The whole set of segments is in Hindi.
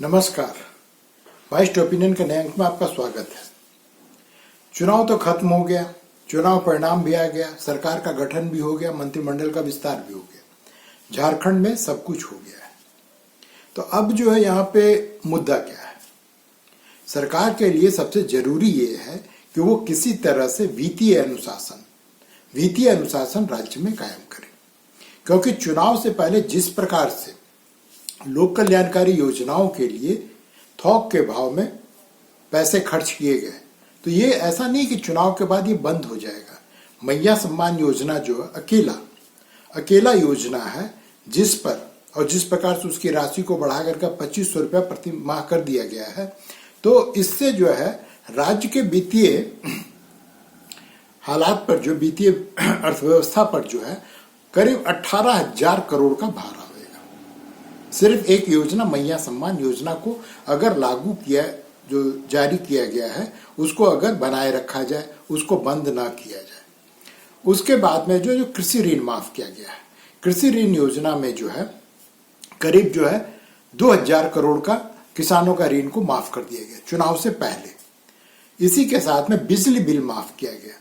नमस्कार। बाइस्ट ओपिनियन के नए अंक में आपका स्वागत है। चुनाव तो खत्म हो गया, चुनाव परिणाम भी आ गया, सरकार का गठन भी हो गया, मंत्रिमंडल का विस्तार भी हो गया, झारखंड में सब कुछ हो गया है। तो अब जो है यहाँ पे मुद्दा क्या है? सरकार के लिए सबसे जरूरी ये है कि वो किसी तरह से वित्तीय अनुशासन राज्य में कायम करे, क्योंकि चुनाव से पहले जिस प्रकार से लोक कल्याणकारी योजनाओं के लिए थोक के भाव में पैसे खर्च किए गए, तो ये ऐसा नहीं कि चुनाव के बाद ये बंद हो जाएगा। मैया सम्मान योजना जो अकेला योजना है, जिस प्रकार से उसकी राशि को बढ़ा करके 2500 रुपया प्रति माह कर दिया गया है, तो इससे जो है राज्य के वित्तीय हालात पर, जो वित्तीय अर्थव्यवस्था पर जो है करीब 18,000 करोड़ का भार आएगा। सिर्फ एक योजना, मैया सम्मान योजना को अगर जो जारी किया गया है उसको अगर बनाए रखा जाए, उसको बंद ना किया जाए। उसके बाद में जो कृषि ऋण माफ किया गया है, कृषि ऋण योजना में जो है करीब जो है 2,000 करोड़ का किसानों का ऋण को माफ कर दिया गया चुनाव से पहले। इसी के साथ में बिजली बिल माफ किया गया।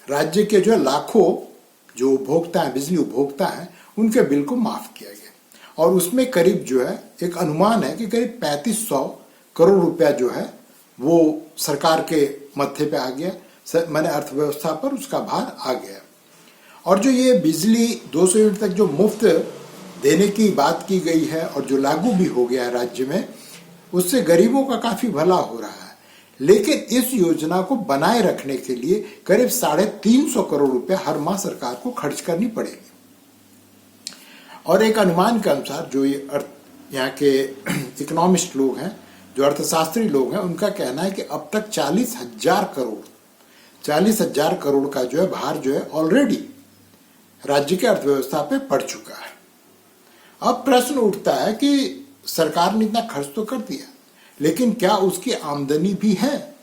राज्य के जो लाखों जो उपभोक्ता हैं, बिजली उपभोक्ता हैं, उनके बिल को माफ किया गया। और उसमें करीब जो है एक अनुमान है कि करीब 3500 करोड़ रुपया जो है वो सरकार के मत्थे पे आ गया, माने अर्थव्यवस्था पर उसका भार आ गया। और जो ये बिजली 200 यूनिट तक जो मुफ्त देने की बात की गई है और जो लागू भी हो गया है राज्य में, उससे गरीबों का काफी भला हो रहा है। लेकिन इस योजना को बनाए रखने के लिए करीब 350 करोड़ रुपया हर माह सरकार को खर्च करनी पड़ेगी। और एक अनुमान के अनुसार जो यहाँ के इकोनॉमिस्ट लोग हैं, जो अर्थशास्त्री लोग हैं, उनका कहना है कि अब तक 40,000 करोड़ का जो है भार जो है ऑलरेडी राज्य के अर्थव्यवस्था पे पड़ चुका है। अब प्रश्न उठता है कि सरकार ने इतना खर्च तो कर दिया, लेकिन क्या उसकी आमदनी भी है?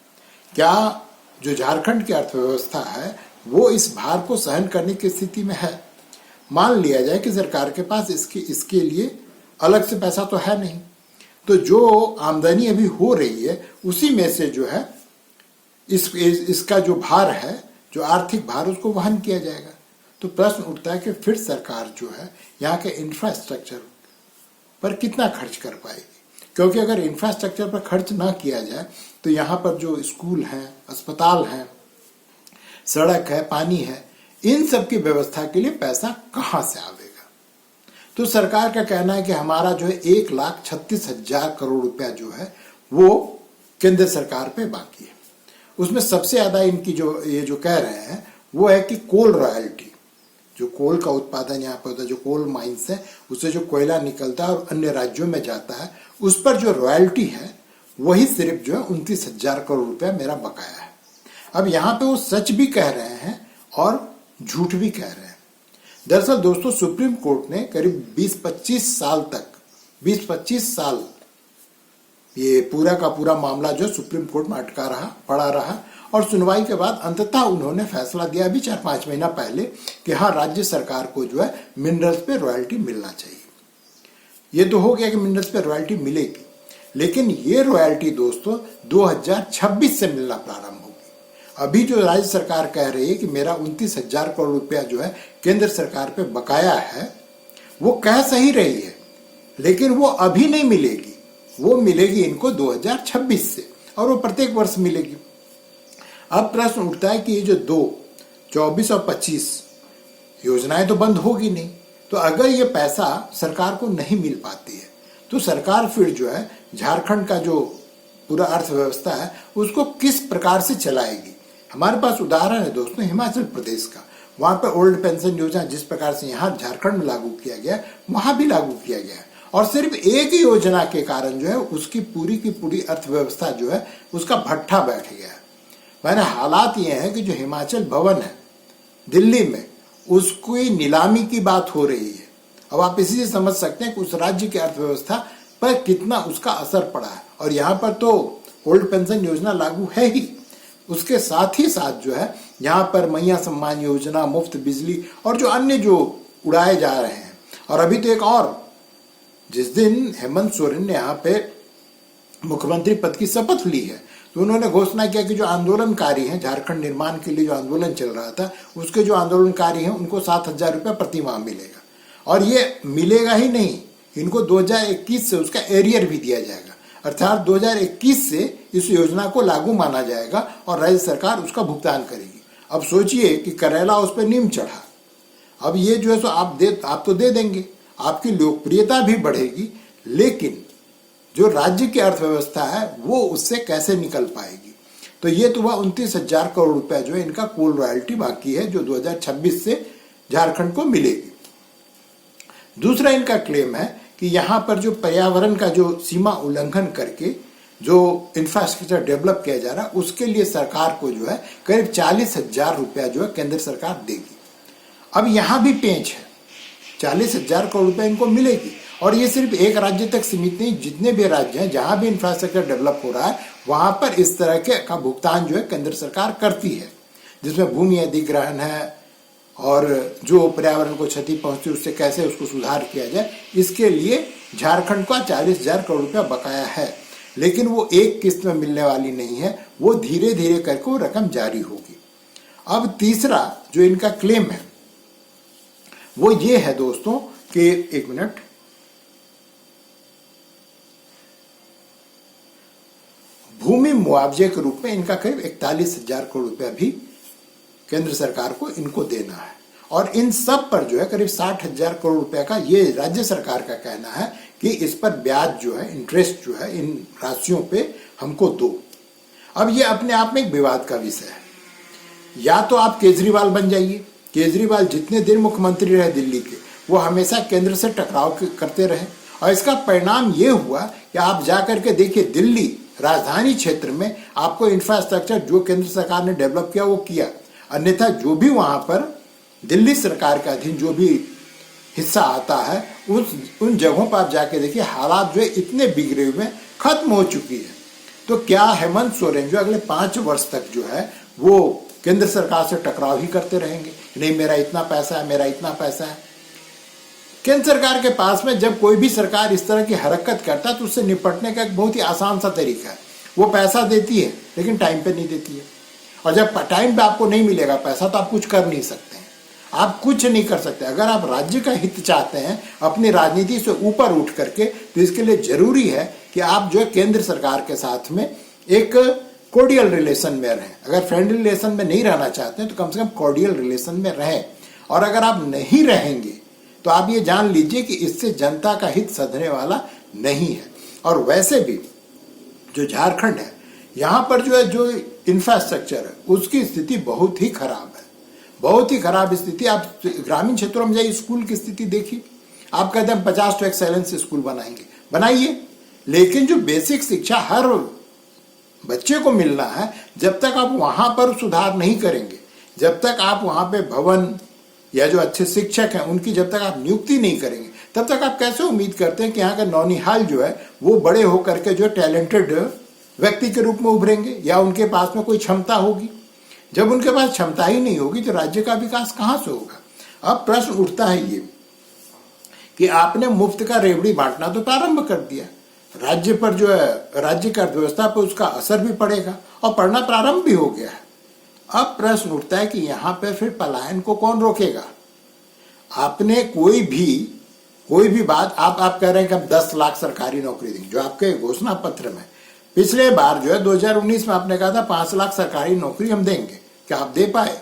क्या जो झारखंड की अर्थव्यवस्था है वो इस भार को सहन करने की स्थिति में है? मान लिया जाए कि सरकार के पास इसके लिए अलग से पैसा तो है नहीं, तो जो आमदनी अभी हो रही है उसी में से जो है इसका जो भार है, जो आर्थिक भार, उसको वहन किया जाएगा। तो प्रश्न उठता है कि फिर सरकार जो है यहाँ के इंफ्रास्ट्रक्चर पर कितना खर्च कर पाएगी? क्योंकि अगर इंफ्रास्ट्रक्चर पर खर्च ना किया जाए तो यहाँ पर जो स्कूल हैं, अस्पताल हैं, सड़क है, पानी है, इन सब की व्यवस्था के लिए पैसा कहां से आवेगा? तो सरकार का कहना है कि हमारा जो है 1,36,000 करोड़ रुपया जो है वो केंद्र सरकार पे बाकी है। उसमें सबसे ज्यादा इनकी जो कह रहे हैं वो है कि कोल रॉयल्टी, जो कोल का उत्पादन यहाँ पर होता है, जो कोल माइंस है, उससे जो कोयला निकलता है और अन्य राज्यों में जाता है, उस पर जो रॉयल्टी है वही सिर्फ जो है 29,000 करोड़ रुपया मेरा बकाया है। अब यहाँ पे वो सच भी कह रहे हैं और झूठ भी कह रहे हैं। दरअसल दोस्तों, सुप्रीम कोर्ट ने करीब 20-25 साल ये पूरा का पूरा मामला जो सुप्रीम कोर्ट में पड़ा रहा और सुनवाई के बाद अंततः उन्होंने फैसला दिया अभी 4-5 महीना पहले कि हाँ, राज्य सरकार को जो है मिनरल्स पे रॉयल्टी मिलना चाहिए। ये तो हो गया कि मिनरल्स पे रॉयल्टी मिलेगी, लेकिन ये रॉयल्टी दोस्तों 2026 से मिलना प्रारंभ होगी। अभी जो राज्य सरकार कह रही है कि मेरा 29,000 करोड़ रुपया जो है केंद्र सरकार पे बकाया है, वो कह सही रही है, लेकिन वो अभी नहीं मिलेगी, वो मिलेगी इनको 2026 से, और वो प्रत्येक वर्ष मिलेगी। अब प्रश्न उठता है कि ये जो 24 और 25 योजनाएं तो बंद होगी नहीं, तो अगर ये पैसा सरकार को नहीं मिल पाती है तो सरकार फिर जो है झारखंड का जो पूरा अर्थव्यवस्था है उसको किस प्रकार से चलाएगी? हमारे पास उदाहरण है दोस्तों हिमाचल प्रदेश का। वहां पर ओल्ड पेंशन योजना जिस प्रकार से यहाँ झारखंड में लागू किया गया, वहां भी लागू किया गया, और सिर्फ एक ही योजना के कारण जो है उसकी पूरी की पूरी अर्थव्यवस्था जो है उसका भट्ठा बैठ गया। मैंने हालात ये है कि जो हिमाचल भवन है दिल्ली में, उसकी नीलामी की बात हो रही है। अब आप इसी से समझ सकते हैं कि उस राज्य की अर्थव्यवस्था पर कितना उसका असर पड़ा है। और यहाँ पर तो ओल्ड पेंशन योजना लागू है ही, उसके साथ ही साथ जो है यहाँ पर मैया सम्मान योजना, मुफ्त बिजली और जो अन्य जो उड़ाए जा रहे हैं। और अभी तो एक और, जिस दिन हेमंत सोरेन ने यहाँ पे मुख्यमंत्री पद की शपथ ली है तो उन्होंने घोषणा किया कि जो आंदोलनकारी हैं, झारखंड निर्माण के लिए जो आंदोलन चल रहा था उसके जो आंदोलनकारी हैं उनको 7,000 रुपये प्रति माह मिलेगा। और ये मिलेगा ही नहीं, इनको 2021 से उसका एरियर भी दिया जाएगा, अर्थात 2021 से इस योजना को लागू माना जाएगा और राज्य सरकार उसका भुगतान करेगी। अब सोचिए कि करेला उस पर नीम चढ़ा, अब ये जो है सो आप तो दे देंगे, आपकी लोकप्रियता भी बढ़ेगी, लेकिन जो राज्य की अर्थव्यवस्था है वो उससे कैसे निकल पाएगी। तो ये तो हुआ 29,000 करोड़ रुपए जो है इनका कोल रॉयल्टी बाकी है जो 2026 से झारखंड को मिलेगी। दूसरा इनका क्लेम है कि यहाँ पर जो पर्यावरण का जो सीमा उल्लंघन करके जो इंफ्रास्ट्रक्चर डेवलप किया जा रहा है उसके लिए सरकार को जो है करीब 40,000 रुपया जो है केंद्र सरकार देगी। अब यहाँ भी पेंच है, 40,000 करोड़ रुपए इनको मिलेगी और ये सिर्फ एक राज्य तक सीमित नहीं, जितने भी राज्य हैं जहां भी इंफ्रास्ट्रक्चर डेवलप हो रहा है वहां पर इस तरह के का भुगतान जो है केंद्र सरकार करती है, जिसमें भूमि अधिग्रहण है और जो पर्यावरण को क्षति पहुंचती है उससे कैसे उसको सुधार किया जाए, इसके लिए झारखंड का 40,000 करोड़ रुपया बकाया है। लेकिन वो एक किस्त में मिलने वाली नहीं है, वो धीरे धीरे करके वो रकम जारी होगी। अब तीसरा जो इनका क्लेम है वो ये है दोस्तों कि एक मिनट, भूमि मुआवजे के रूप में इनका करीब 41,000 करोड़ रुपया भी केंद्र सरकार को इनको देना है और इन सब पर जो है करीब 60,000 करोड़ रुपया का ये राज्य सरकार का कहना है कि इस पर ब्याज जो है, इंटरेस्ट जो है इन राशियों पे हमको दो। अब ये अपने आप में एक विवाद का विषय है। या तो आप केजरीवाल बन जाइए, केजरीवाल जितने दिन मुख्यमंत्री रहे दिल्ली के वो हमेशा केंद्र से टकराव करते रहे और इसका परिणाम ये हुआ कि आप जाकर के देखिए दिल्ली राजधानी क्षेत्र में आपको इंफ्रास्ट्रक्चर जो केंद्र सरकार ने डेवलप किया वो किया, अन्यथा जो भी वहां पर दिल्ली सरकार के अधीन जो भी हिस्सा आता है उन जगहों पर आप जाके देखिए हालात जो है इतने बिगड़े हुए खत्म हो चुकी है। तो क्या हेमंत सोरेन जो अगले 5 वर्ष तक जो है वो केंद्र सरकार से टकराव ही करते रहेंगे? नहीं मेरा इतना पैसा है, मेरा इतना पैसा है। केंद्र सरकार के पास में जब कोई भी सरकार इस तरह की हरकत करता है तो उससे निपटने का एक बहुत ही आसान सा तरीका है, वो पैसा देती है लेकिन टाइम पे नहीं देती है। और जब टाइम पे आपको नहीं मिलेगा पैसा तो आप कुछ कर नहीं सकते हैं, आप कुछ नहीं कर सकते। अगर आप राज्य का हित चाहते हैं अपनी राजनीति से ऊपर उठ करके तो इसके लिए जरूरी है कि आप जो है केंद्र सरकार के साथ में एक कॉर्डियल रिलेशन में रहें। अगर फ्रेंडली रिलेशन में नहीं रहना चाहते हैं तो कम से कम कॉर्डियल रिलेशन में रहें। और अगर आप नहीं रहेंगे तो आप ये जान लीजिए कि इससे जनता का हित सधने वाला नहीं है। और वैसे भी जो झारखंड है यहाँ पर जो है जो इंफ्रास्ट्रक्चर है उसकी स्थिति बहुत ही खराब है, बहुत ही खराब स्थिति। आप ग्रामीण क्षेत्रों में जाइए, स्कूल की स्थिति देखिए। आप कहते हैं 50 टू एक्सेलेंस स्कूल बनाएंगे, बनाइए, लेकिन जो बेसिक शिक्षा हर बच्चे को मिलना है जब तक आप वहां पर सुधार नहीं करेंगे, जब तक आप वहां पे भवन या जो अच्छे शिक्षक हैं उनकी जब तक आप नियुक्ति नहीं करेंगे तब तक आप कैसे उम्मीद करते हैं कि यहाँ का नौनिहाल जो है वो बड़े होकर के जो टैलेंटेड व्यक्ति के रूप में उभरेंगे या उनके पास में कोई क्षमता होगी। जब उनके पास क्षमता ही नहीं होगी तो राज्य का विकास कहाँ से होगा। अब प्रश्न उठता है ये कि आपने मुफ्त का रेवड़ी बांटना तो प्रारंभ कर दिया, राज्य पर जो है राज्य की अर्थव्यवस्था पर उसका असर भी पड़ेगा और पड़ना प्रारंभ भी हो गया है। अब प्रश्न उठता है कि यहाँ पे फिर पलायन को कौन रोकेगा। आपने कोई भी बात आप कह रहे हैं कि हम 10 लाख सरकारी नौकरी देंगे, जो आपके घोषणा पत्र में पिछले बार जो है 2019 में आपने कहा था 5 लाख सरकारी नौकरी हम देंगे, क्या आप दे पाए?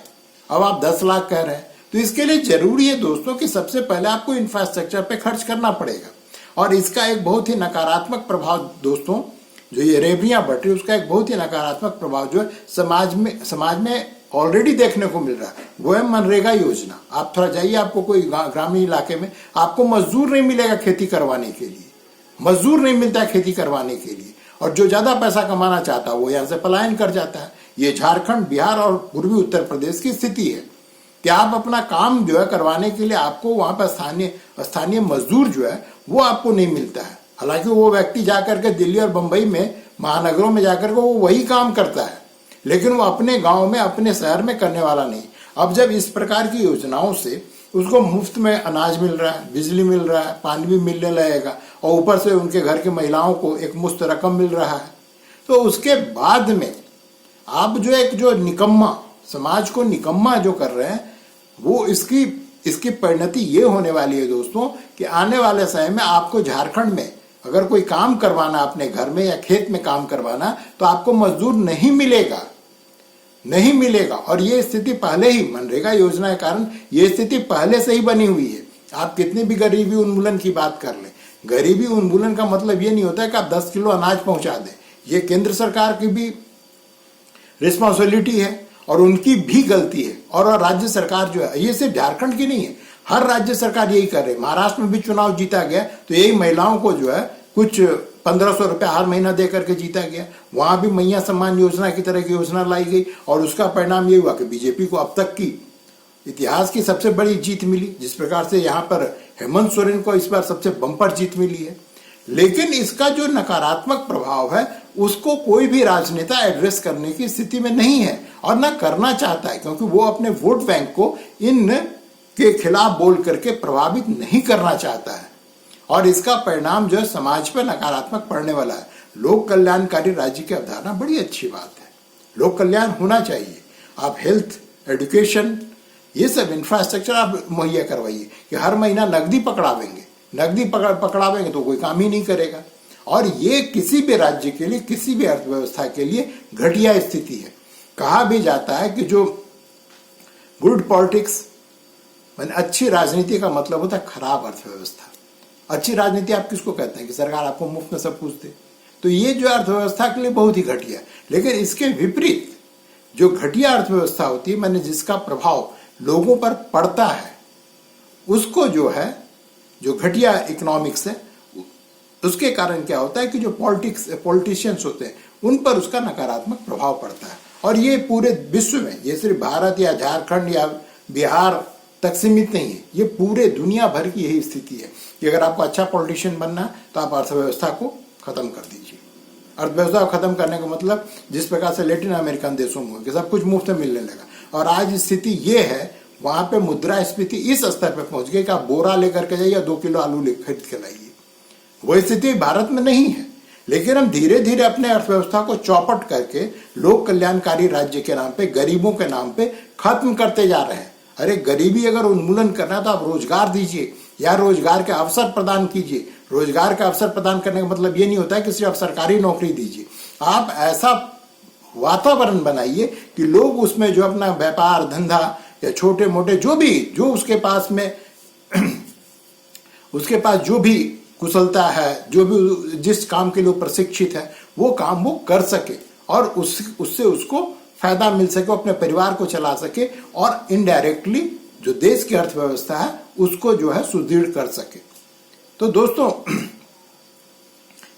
अब आप 10 लाख कह रहे हैं। तो इसके लिए जरूरी है दोस्तों कि सबसे पहले आपको इंफ्रास्ट्रक्चर पे खर्च करना पड़ेगा और इसका एक बहुत ही नकारात्मक प्रभाव दोस्तों जो ये रेवड़ियां बढ़ रही उसका एक बहुत ही नकारात्मक प्रभाव जो है समाज में ऑलरेडी देखने को मिल रहा है। वो है मनरेगा योजना। आप थोड़ा जाइए, आपको कोई ग्रामीण इलाके में आपको मजदूर नहीं मिलेगा खेती करवाने के लिए, मजदूर नहीं मिलता है खेती करवाने के लिए, और जो ज्यादा पैसा कमाना चाहता है वो यहाँ से पलायन कर जाता है। ये झारखंड, बिहार और पूर्वी उत्तर प्रदेश की स्थिति है कि आप अपना काम जो है करवाने के लिए आपको वहां पर स्थानीय मजदूर जो है वो आपको नहीं मिलता है। हालांकि वो व्यक्ति जाकर के दिल्ली और बंबई में महानगरों में जाकर के वो वही काम करता है, लेकिन वो अपने गांव में अपने शहर में करने वाला नहीं। अब जब इस प्रकार की योजनाओं से उसको मुफ्त में अनाज मिल रहा है, बिजली मिल रहा है, पानी भी मिलने लगेगा और ऊपर से उनके घर की महिलाओं को एक मुफ्त रकम मिल रहा है। तो उसके बाद में आप जो निकम्मा, समाज को निकम्मा जो कर रहे हैं, वो इसकी परिणति ये होने वाली है दोस्तों कि आने वाले समय में आपको झारखंड में अगर कोई काम करवाना अपने घर में या खेत में काम करवाना तो आपको मजदूर नहीं मिलेगा। और ये स्थिति पहले ही मनरेगा योजना के कारण ये स्थिति पहले से ही बनी हुई है। आप कितनी भी गरीबी उन्मूलन की बात कर लें, गरीबी उन्मूलन का मतलब ये नहीं होता है कि आप 10 किलो अनाज पहुंचा दें। ये केंद्र सरकार की भी रिस्पॉन्सिबिलिटी है और उनकी भी गलती है। और राज्य सरकार जो है, ये सिर्फ झारखंड की नहीं है, हर राज्य सरकार यही कर रही है। महाराष्ट्र में भी चुनाव जीता गया तो यही महिलाओं को जो है कुछ 1500 रुपया हर महीना दे करके जीता गया। वहां भी मैया सम्मान योजना की तरह की योजना लाई गई और उसका परिणाम ये हुआ कि बीजेपी को अब तक की इतिहास की सबसे बड़ी जीत मिली। जिस प्रकार से यहाँ पर हेमंत सोरेन को इस बार सबसे बम्पर जीत मिली है, लेकिन इसका जो नकारात्मक प्रभाव है उसको कोई भी राजनेता एड्रेस करने की स्थिति में नहीं है और ना करना चाहता है, क्योंकि वो अपने वोट बैंक को इन के खिलाफ बोल करके प्रभावित नहीं करना चाहता है और इसका परिणाम जो है समाज पर नकारात्मक पड़ने वाला है। लोक कल्याणकारी राज्य की अवधारणा बड़ी अच्छी बात है, लोक कल्याण होना चाहिए। आप हेल्थ, एजुकेशन, ये सब इंफ्रास्ट्रक्चर आप मुहैया करवाइए कि हर महीना नकदी पकड़ावेंगे तो कोई काम ही नहीं करेगा। और ये किसी भी राज्य के लिए, किसी भी अर्थव्यवस्था के लिए घटिया स्थिति है। कहा भी जाता है कि जो गुड पॉलिटिक्स, अच्छी राजनीति का मतलब होता है खराब अर्थव्यवस्था। अच्छी राजनीति आप किसको कहते हैं कि सरकार आपको मुफ्त में सब कुछ दे। तो ये जो अर्थव्यवस्था के लिए बहुत ही घटिया है। लेकिन इसके विपरीत जो घटिया अर्थव्यवस्था होती है, मैंने जिसका प्रभाव लोगों पर पड़ता है, उसको जो है, जो घटिया इकोनॉमिक्स है, उसके कारण क्या होता है कि जो पॉलिटिशियंस होते हैं उन पर उसका नकारात्मक प्रभाव पड़ता है। और ये पूरे विश्व में, ये सिर्फ भारत या झारखंड या बिहार तक सीमित नहीं है, ये पूरे दुनिया भर की यही स्थिति है कि अगर आपको अच्छा पॉलिटिशियन बनना है तो आप अर्थव्यवस्था को खत्म कर दीजिए। अर्थव्यवस्था को खत्म करने का मतलब जिस प्रकार से लैटिन अमेरिकन देशों में कि सब कुछ मुफ्त में मिलने लगा और आज स्थिति ये है, वहां पे मुद्रास्फीति इस स्तर पे पहुंच गई कि आप बोरा लेकर के जाइए, 2 किलो आलू खरीद के लाइए। वो स्थिति भारत में नहीं है, लेकिन हम धीरे धीरे अपने अर्थव्यवस्था को चौपट करके लोक कल्याणकारी राज्य के नाम पे, गरीबों के नाम पे खत्म करते जा रहे हैं। अरे गरीबी अगर उन्मूलन करना है तो आप रोजगार दीजिए या रोजगार के अवसर प्रदान कीजिए। रोजगार का अवसर प्रदान करने का मतलब ये नहीं होता है कि सिर्फ आप सरकारी नौकरी दीजिए। आप ऐसा वातावरण बनाइए कि लोग उसमें जो अपना व्यापार धंधा या छोटे मोटे जो उसके पास जो भी कुशलता है, जो भी जिस काम के लिए प्रशिक्षित है, वो काम वो कर सके और उससे उसको फायदा मिल सके, अपने परिवार को चला सके और इनडायरेक्टली जो देश की अर्थव्यवस्था है उसको जो है सुदृढ़ कर सके। तो दोस्तों,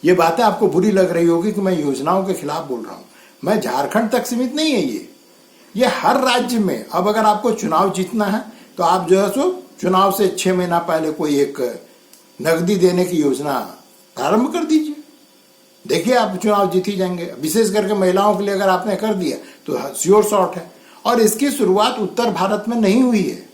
ये बातें आपको बुरी लग रही होगी कि मैं योजनाओं के खिलाफ बोल रहा हूं। मैं झारखंड तक सीमित नहीं है ये हर राज्य में। अब अगर आपको चुनाव जीतना है तो आप जो है सो चुनाव से 6 महीना पहले कोई एक नकदी देने की योजना प्रारंभ कर दीजिए। देखिए आप चुनाव जीत ही जाएंगे। विशेष करके महिलाओं के लिए अगर आपने कर दिया तो श्योर शॉट है। और इसकी शुरुआत उत्तर भारत में नहीं हुई है।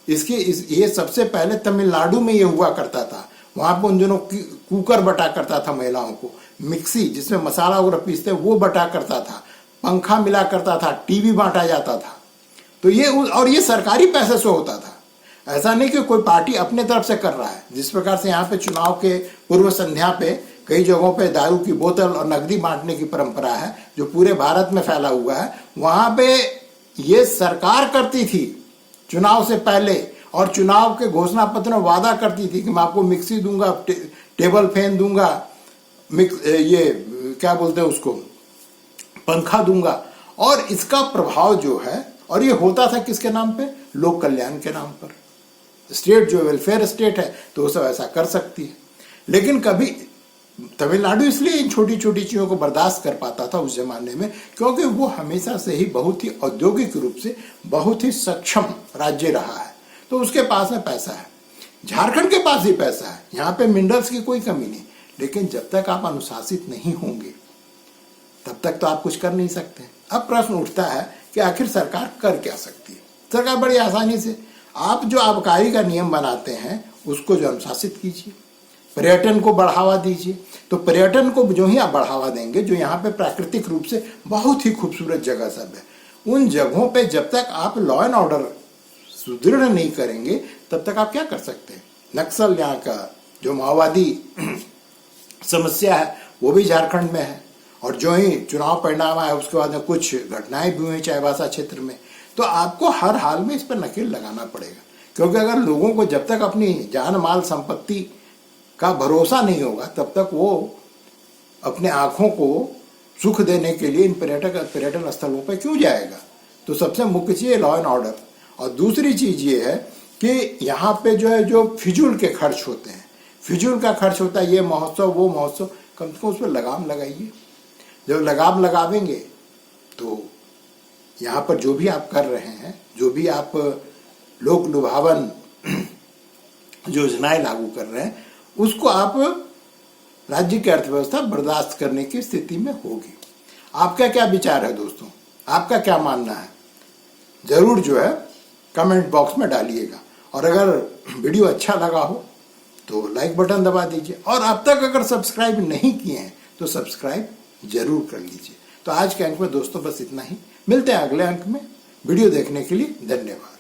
ये सबसे पहले तमिलनाडु में ये हुआ करता था। वहां पर उन दिनों कुकर बटा करता था महिलाओं को, मिक्सी जिसमें मसाला वगैरह पीसते वो बटा करता था, पंखा मिला करता था, टीवी बांटा जाता था। तो ये सरकारी पैसे से होता था। ऐसा नहीं कि कोई पार्टी अपने तरफ से कर रहा है। जिस प्रकार से यहाँ पे चुनाव के पूर्व संध्या पे कई जगहों पे दारू की बोतल और नकदी बांटने की परंपरा है जो पूरे भारत में फैला हुआ है, वहां पे ये सरकार करती थी चुनाव से पहले और चुनाव के घोषणा पत्र में वादा करती थी कि मैं आपको मिक्सी दूंगा, टेबल फैन दूंगा, ये क्या बोलते हैं उसको, पंखा दूंगा। और इसका प्रभाव जो है, और ये होता था किसके नाम पे, लोक कल्याण के नाम पर। स्टेट जो वेलफेयर स्टेट है तो वो सब ऐसा कर सकती है। लेकिन कभी तमिलनाडु इसलिए इन छोटी छोटी चीजों को बर्दाश्त कर पाता था उस जमाने में क्योंकि वो हमेशा से ही बहुत ही औद्योगिक रूप से बहुत ही सक्षम राज्य रहा है, तो उसके पास में पैसा है। झारखंड के पास ही पैसा है, यहाँ पे मिनरल्स की कोई कमी नहीं। लेकिन जब तक आप अनुशासित नहीं होंगे तब तक तो आप कुछ कर नहीं सकते। अब प्रश्न उठता है कि आखिर सरकार कर क्या सकती है। सरकार बड़ी आसानी से आप जो आबकारी का नियम बनाते हैं उसको जो अनुशासित कीजिए, पर्यटन को बढ़ावा दीजिए। तो पर्यटन को जो ही आप बढ़ावा देंगे, जो यहाँ पे प्राकृतिक रूप से बहुत ही खूबसूरत जगह सब है, उन जगहों पे जब तक आप लॉ एंड ऑर्डर सुदृढ़ नहीं करेंगे तब तक आप क्या कर सकते हैं। नक्सल यहाँ का जो माओवादी समस्या है वो भी झारखंड में है, और जो ही चुनाव परिणाम आया उसके बाद में कुछ घटनाएं भी हुई चाईबासा क्षेत्र में। तो आपको हर हाल में इस पर नकेल लगाना पड़ेगा, क्योंकि अगर लोगों को जब तक अपनी जान माल संपत्ति का भरोसा नहीं होगा तब तक वो अपने आंखों को सुख देने के लिए इन पर्यटन स्थलों पर क्यों जाएगा। तो सबसे मुख्य चीज है लॉ एंड ऑर्डर। और दूसरी चीज ये है कि यहाँ पे जो है जो फिजूल के खर्च होते हैं, फिजूल का खर्च होता है, ये महोत्सव वो महोत्सव, कम से कम उस पर लगाम लगाइए। जब लगाम लगावेंगे तो यहाँ पर जो भी आप कर रहे हैं, जो भी आप लोक लुभावन योजनाएं लागू कर रहे हैं, उसको आप राज्य की अर्थव्यवस्था बर्दाश्त करने की स्थिति में होगी। आपका क्या विचार है दोस्तों, आपका क्या मानना है, जरूर जो है कमेंट बॉक्स में डालिएगा। और अगर वीडियो अच्छा लगा हो तो लाइक बटन दबा दीजिए, और अब तक अगर सब्सक्राइब नहीं किए हैं तो सब्सक्राइब जरूर कर लीजिए। तो आज के अंक में दोस्तों बस इतना ही, मिलते हैं अगले अंक में। वीडियो देखने के लिए धन्यवाद।